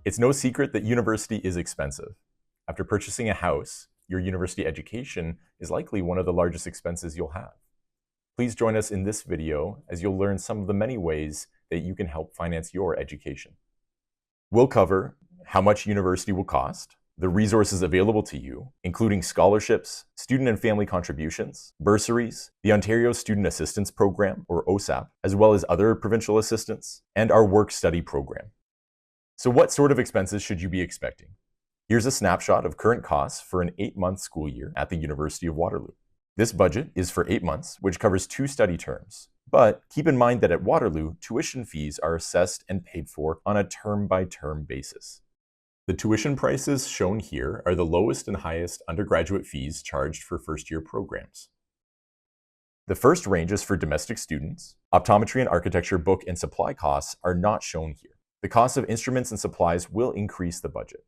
It's no secret that university is expensive. After purchasing a house, your university education is likely one of the largest expenses you'll have. Please join us in this video as you'll learn some of the many ways that you can help finance your education. We'll cover how much university will cost, the resources available to you, including scholarships, student and family contributions, bursaries, the Ontario Student Assistance Program, or OSAP, as well as other provincial assistance, and our work-study program. So what sort of expenses should you be expecting? Here's a snapshot of current costs for an 8-month school year at the University of Waterloo. This budget is for 8 months, which covers 2 study terms. But keep in mind that at Waterloo, tuition fees are assessed and paid for on a term-by-term basis. The tuition prices shown here are the lowest and highest undergraduate fees charged for first-year programs. The first range is for domestic students. Optometry and architecture book and supply costs are not shown here. The cost of instruments and supplies will increase the budget.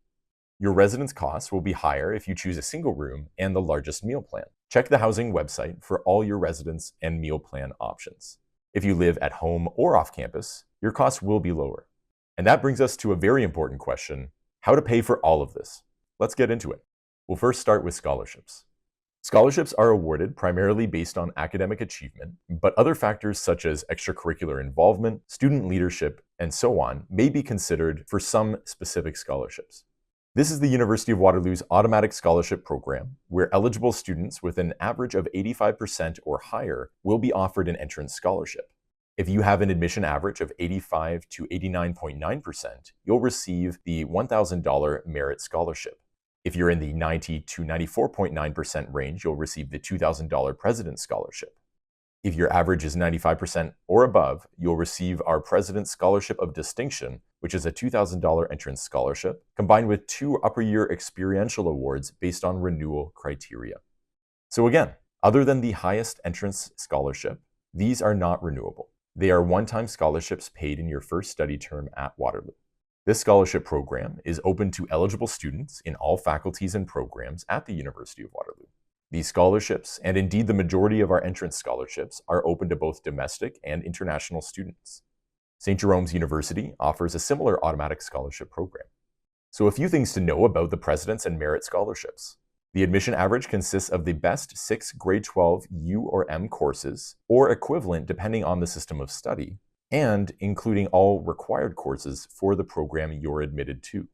Your residence costs will be higher if you choose a single room and the largest meal plan. Check the housing website for all your residence and meal plan options. If you live at home or off campus, your costs will be lower. And that brings us to a very important question: how to pay for all of this. Let's get into it. We'll first start with scholarships. Scholarships are awarded primarily based on academic achievement, but other factors such as extracurricular involvement, student leadership, and so on may be considered for some specific scholarships. This is the University of Waterloo's automatic scholarship program, where eligible students with an average of 85% or higher will be offered an entrance scholarship. If you have an admission average of 85 to 89.9%, you'll receive the $1,000 merit scholarship. If you're in the 90 to 94.9% range, you'll receive the $2,000 President's Scholarship. If your average is 95% or above, you'll receive our President's Scholarship of Distinction, which is a $2,000 entrance scholarship, combined with 2 upper year experiential awards based on renewal criteria. So again, other than the highest entrance scholarship, these are not renewable. They are one-time scholarships paid in your first study term at Waterloo. This scholarship program is open to eligible students in all faculties and programs at the University of Waterloo. These scholarships, and indeed the majority of our entrance scholarships, are open to both domestic and international students. St. Jerome's University offers a similar automatic scholarship program. So a few things to know about the President's and Merit scholarships. The admission average consists of the best 6 grade 12 U or M courses, or equivalent depending on the system of study, and including all required courses for the program you're admitted to.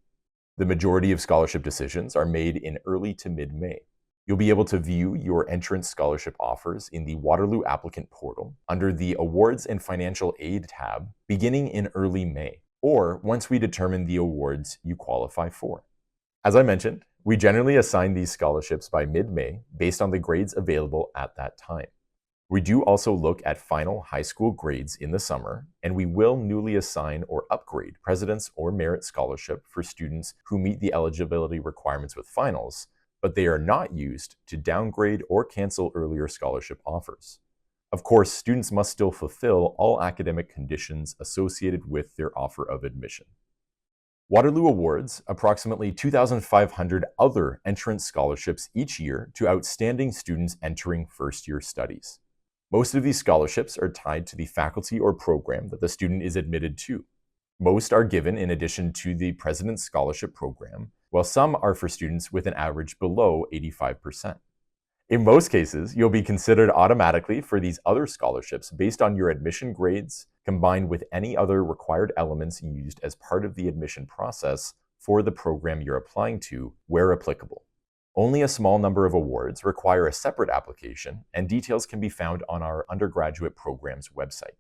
The majority of scholarship decisions are made in early to mid-May. You'll be able to view your entrance scholarship offers in the Waterloo applicant portal under the Awards and Financial Aid tab beginning in early May, or once we determine the awards you qualify for. As I mentioned, we generally assign these scholarships by mid-May based on the grades available at that time. We do also look at final high school grades in the summer, and we will newly assign or upgrade President's or Merit Scholarship for students who meet the eligibility requirements with finals, but they are not used to downgrade or cancel earlier scholarship offers. Of course, students must still fulfill all academic conditions associated with their offer of admission. Waterloo awards approximately 2,500 other entrance scholarships each year to outstanding students entering first-year studies. Most of these scholarships are tied to the faculty or program that the student is admitted to. Most are given in addition to the President's Scholarship Program, while some are for students with an average below 85%. In most cases, you'll be considered automatically for these other scholarships based on your admission grades, combined with any other required elements used as part of the admission process for the program you're applying to, where applicable. Only a small number of awards require a separate application, and details can be found on our undergraduate program's website.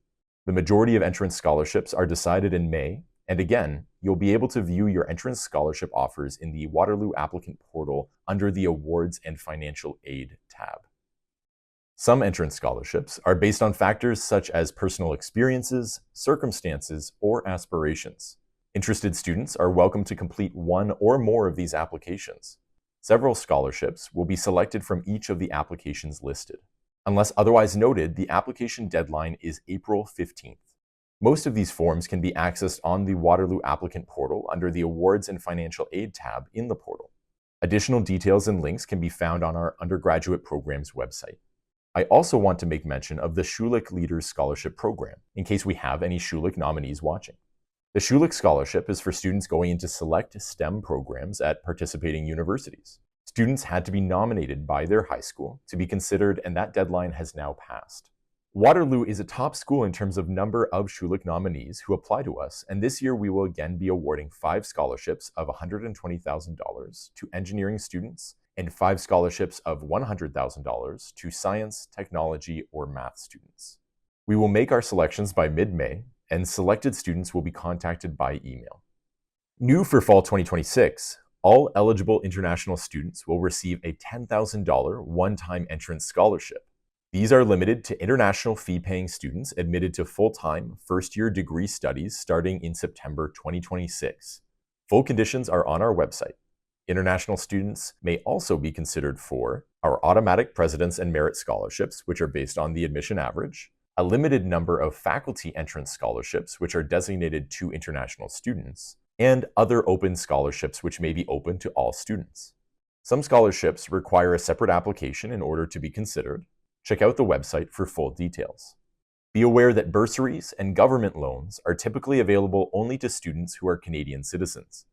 The majority of entrance scholarships are decided in May, and again, you'll be able to view your entrance scholarship offers in the Waterloo applicant portal under the Awards and Financial Aid tab. Some entrance scholarships are based on factors such as personal experiences, circumstances, or aspirations. Interested students are welcome to complete one or more of these applications. Several scholarships will be selected from each of the applications listed. Unless otherwise noted, the application deadline is April 15th. Most of these forms can be accessed on the Waterloo applicant portal under the Awards and Financial Aid tab in the portal. Additional details and links can be found on our undergraduate program's website. I also want to make mention of the Schulich Leaders Scholarship Program, in case we have any Schulich nominees watching. The Schulich Scholarship is for students going into select STEM programs at participating universities. Students had to be nominated by their high school to be considered, and that deadline has now passed. Waterloo is a top school in terms of number of Schulich nominees who apply to us, and this year we will again be awarding 5 scholarships of $120,000 to engineering students and 5 scholarships of $100,000 to science, technology, or math students. We will make our selections by mid-May, and selected students will be contacted by email. New for fall 2026, all eligible international students will receive a $10,000 one-time entrance scholarship. These are limited to international fee-paying students admitted to full-time first-year degree studies starting in September 2026. Full conditions are on our website. International students may also be considered for our automatic Presidents and Merit Scholarships, which are based on the admission average, a limited number of faculty entrance scholarships, which are designated to international students, and other open scholarships, which may be open to all students. Some scholarships require a separate application in order to be considered. Check out the website for full details. Be aware that bursaries and government loans are typically available only to students who are Canadian citizens.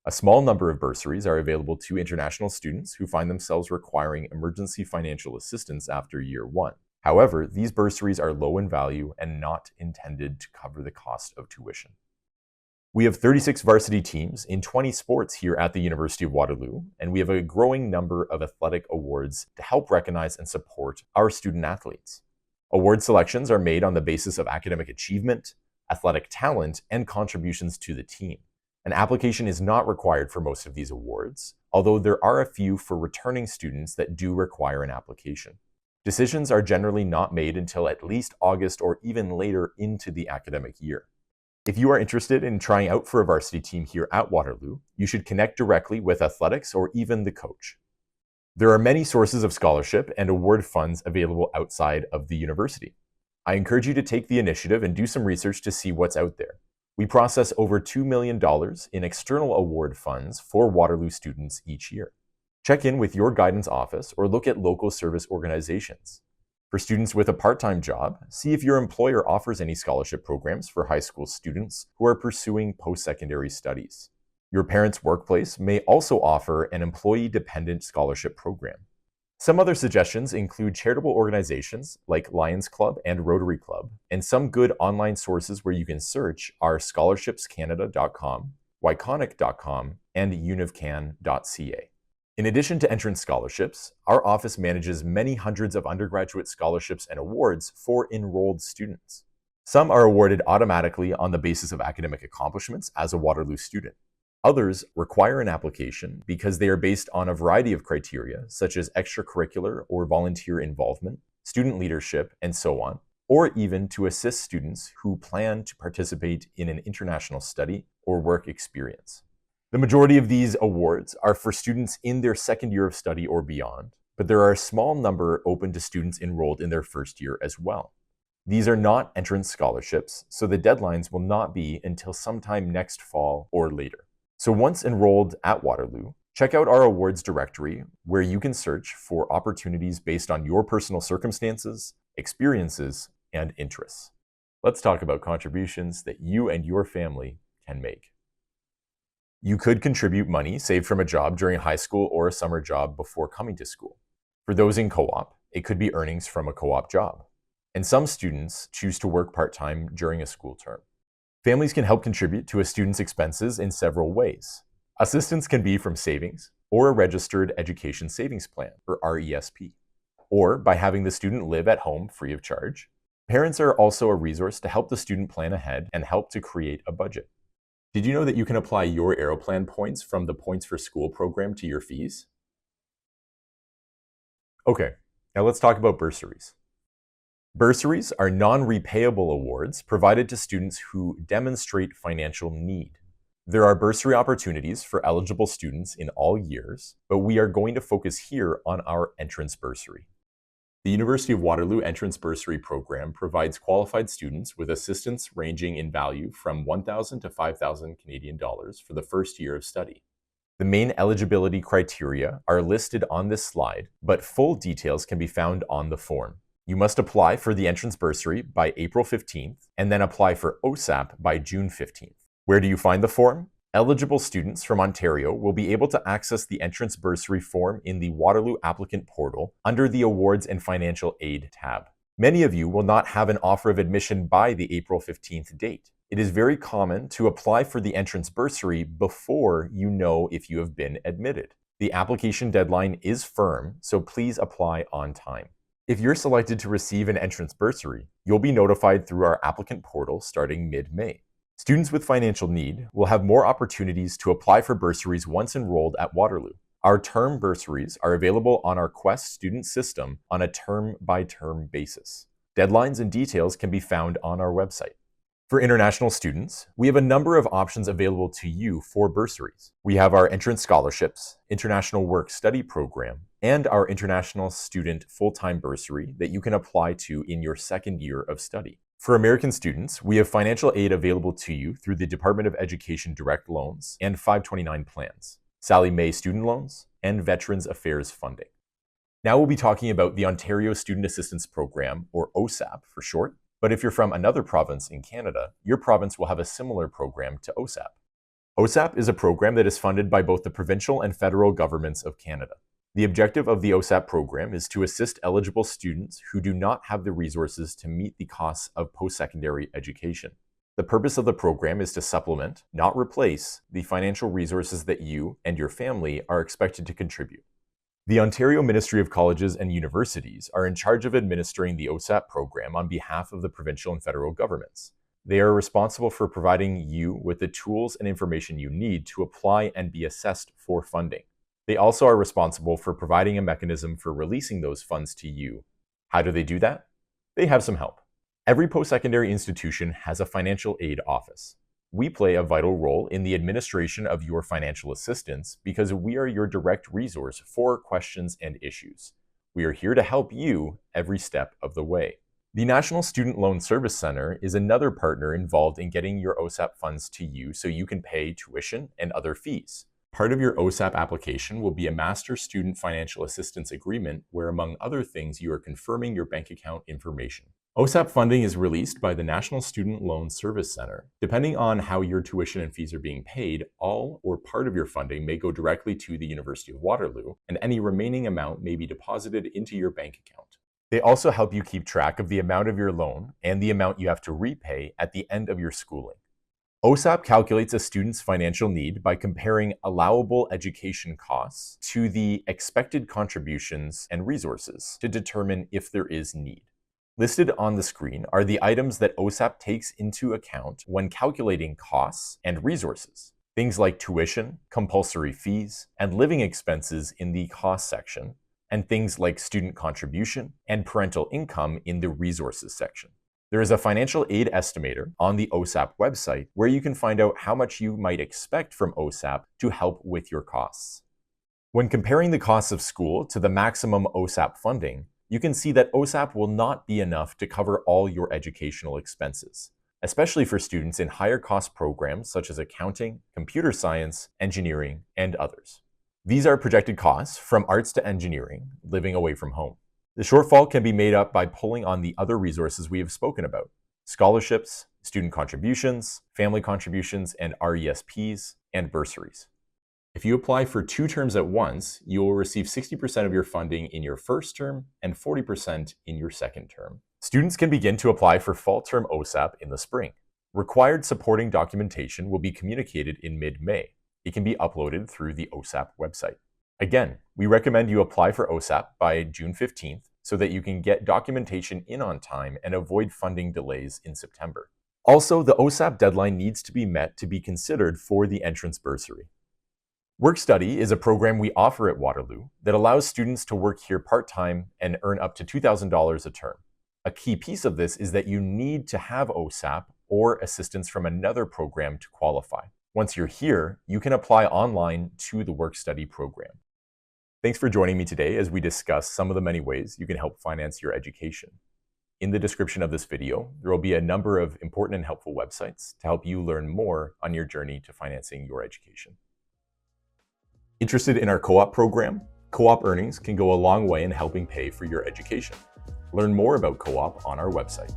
A small number of bursaries are available to international students who find themselves requiring emergency financial assistance after year 1. However, these bursaries are low in value and not intended to cover the cost of tuition. We have 36 varsity teams in 20 sports here at the University of Waterloo, and we have a growing number of athletic awards to help recognize and support our student athletes. Award selections are made on the basis of academic achievement, athletic talent, and contributions to the team. An application is not required for most of these awards, although there are a few for returning students that do require an application. Decisions are generally not made until at least August or even later into the academic year. If you are interested in trying out for a varsity team here at Waterloo, you should connect directly with athletics or even the coach. There are many sources of scholarship and award funds available outside of the university. I encourage you to take the initiative and do some research to see what's out there. We process over $2 million in external award funds for Waterloo students each year. Check in with your guidance office or look at local service organizations. For students with a part-time job, see if your employer offers any scholarship programs for high school students who are pursuing post-secondary studies. Your parents' workplace may also offer an employee-dependent scholarship program. Some other suggestions include charitable organizations like Lions Club and Rotary Club, and some good online sources where you can search are scholarshipscanada.com, wyconic.com, and univcan.ca. In addition to entrance scholarships, our office manages many hundreds of undergraduate scholarships and awards for enrolled students. Some are awarded automatically on the basis of academic accomplishments as a Waterloo student. Others require an application because they are based on a variety of criteria, such as extracurricular or volunteer involvement, student leadership, and so on, or even to assist students who plan to participate in an international study or work experience. The majority of these awards are for students in their second year of study or beyond, but there are a small number open to students enrolled in their first year as well. These are not entrance scholarships, so the deadlines will not be until sometime next fall or later. So once enrolled at Waterloo, check out our awards directory where you can search for opportunities based on your personal circumstances, experiences, and interests. Let's talk about contributions that you and your family can make. You could contribute money saved from a job during high school or a summer job before coming to school. For those in co-op, it could be earnings from a co-op job. And some students choose to work part-time during a school term. Families can help contribute to a student's expenses in several ways. Assistance can be from savings or a registered education savings plan, or RESP, or by having the student live at home free of charge. Parents are also a resource to help the student plan ahead and help to create a budget. Did you know that you can apply your Aeroplan points from the Points for School program to your fees? Okay, now let's talk about bursaries. Bursaries are non-repayable awards provided to students who demonstrate financial need. There are bursary opportunities for eligible students in all years, but we are going to focus here on our entrance bursary. The University of Waterloo Entrance Bursary Program provides qualified students with assistance ranging in value from $1,000 to $5,000 Canadian dollars for the first year of study. The main eligibility criteria are listed on this slide, but full details can be found on the form. You must apply for the entrance bursary by April 15th and then apply for OSAP by June 15th. Where do you find the form? Eligible students from Ontario will be able to access the entrance bursary form in the Waterloo applicant portal under the Awards and Financial Aid tab. Many of you will not have an offer of admission by the April 15th date. It is very common to apply for the entrance bursary before you know if you have been admitted. The application deadline is firm, so please apply on time. If you're selected to receive an entrance bursary, you'll be notified through our applicant portal starting mid-May. Students with financial need will have more opportunities to apply for bursaries once enrolled at Waterloo. Our term bursaries are available on our Quest student system on a term-by-term basis. Deadlines and details can be found on our website. For international students, we have a number of options available to you for bursaries. We have our entrance scholarships, international work-study program, and our international student full-time bursary that you can apply to in your second year of study. For American students, we have financial aid available to you through the Department of Education direct loans and 529 plans, Sallie Mae student loans, and Veterans Affairs funding. Now we'll be talking about the Ontario Student Assistance Program, or OSAP for short, but if you're from another province in Canada, your province will have a similar program to OSAP. OSAP is a program that is funded by both the provincial and federal governments of Canada. The objective of the OSAP program is to assist eligible students who do not have the resources to meet the costs of post-secondary education. The purpose of the program is to supplement, not replace, the financial resources that you and your family are expected to contribute. The Ontario Ministry of Colleges and Universities are in charge of administering the OSAP program on behalf of the provincial and federal governments. They are responsible for providing you with the tools and information you need to apply and be assessed for funding. They also are responsible for providing a mechanism for releasing those funds to you. How do they do that? They have some help. Every post-secondary institution has a financial aid office. We play a vital role in the administration of your financial assistance because we are your direct resource for questions and issues. We are here to help you every step of the way. The National Student Loan Service Center is another partner involved in getting your OSAP funds to you so you can pay tuition and other fees. Part of your OSAP application will be a Master Student Financial Assistance Agreement where, among other things, you are confirming your bank account information. OSAP funding is released by the National Student Loan Service Center. Depending on how your tuition and fees are being paid, all or part of your funding may go directly to the University of Waterloo, and any remaining amount may be deposited into your bank account. They also help you keep track of the amount of your loan and the amount you have to repay at the end of your schooling. OSAP calculates a student's financial need by comparing allowable education costs to the expected contributions and resources to determine if there is need. Listed on the screen are the items that OSAP takes into account when calculating costs and resources. Things like tuition, compulsory fees, and living expenses in the cost section, and things like student contribution and parental income in the resources section. There is a financial aid estimator on the OSAP website where you can find out how much you might expect from OSAP to help with your costs. When comparing the costs of school to the maximum OSAP funding, you can see that OSAP will not be enough to cover all your educational expenses, especially for students in higher cost programs such as accounting, computer science, engineering, and others. These are projected costs from arts to engineering, living away from home. The shortfall can be made up by pulling on the other resources we have spoken about: scholarships, student contributions, family contributions, and RESPs, and bursaries. If you apply for 2 terms at once, you will receive 60% of your funding in your first term and 40% in your second term. Students can begin to apply for fall term OSAP in the spring. Required supporting documentation will be communicated in mid-May. It can be uploaded through the OSAP website. Again, we recommend you apply for OSAP by June 15th so that you can get documentation in on time and avoid funding delays in September. Also, the OSAP deadline needs to be met to be considered for the entrance bursary. Work-study is a program we offer at Waterloo that allows students to work here part-time and earn up to $2,000 a term. A key piece of this is that you need to have OSAP or assistance from another program to qualify. Once you're here, you can apply online to the work-study program. Thanks for joining me today as we discuss some of the many ways you can help finance your education. In the description of this video, there will be a number of important and helpful websites to help you learn more on your journey to financing your education. Interested in our co-op program? Co-op earnings can go a long way in helping pay for your education. Learn more about co-op on our website.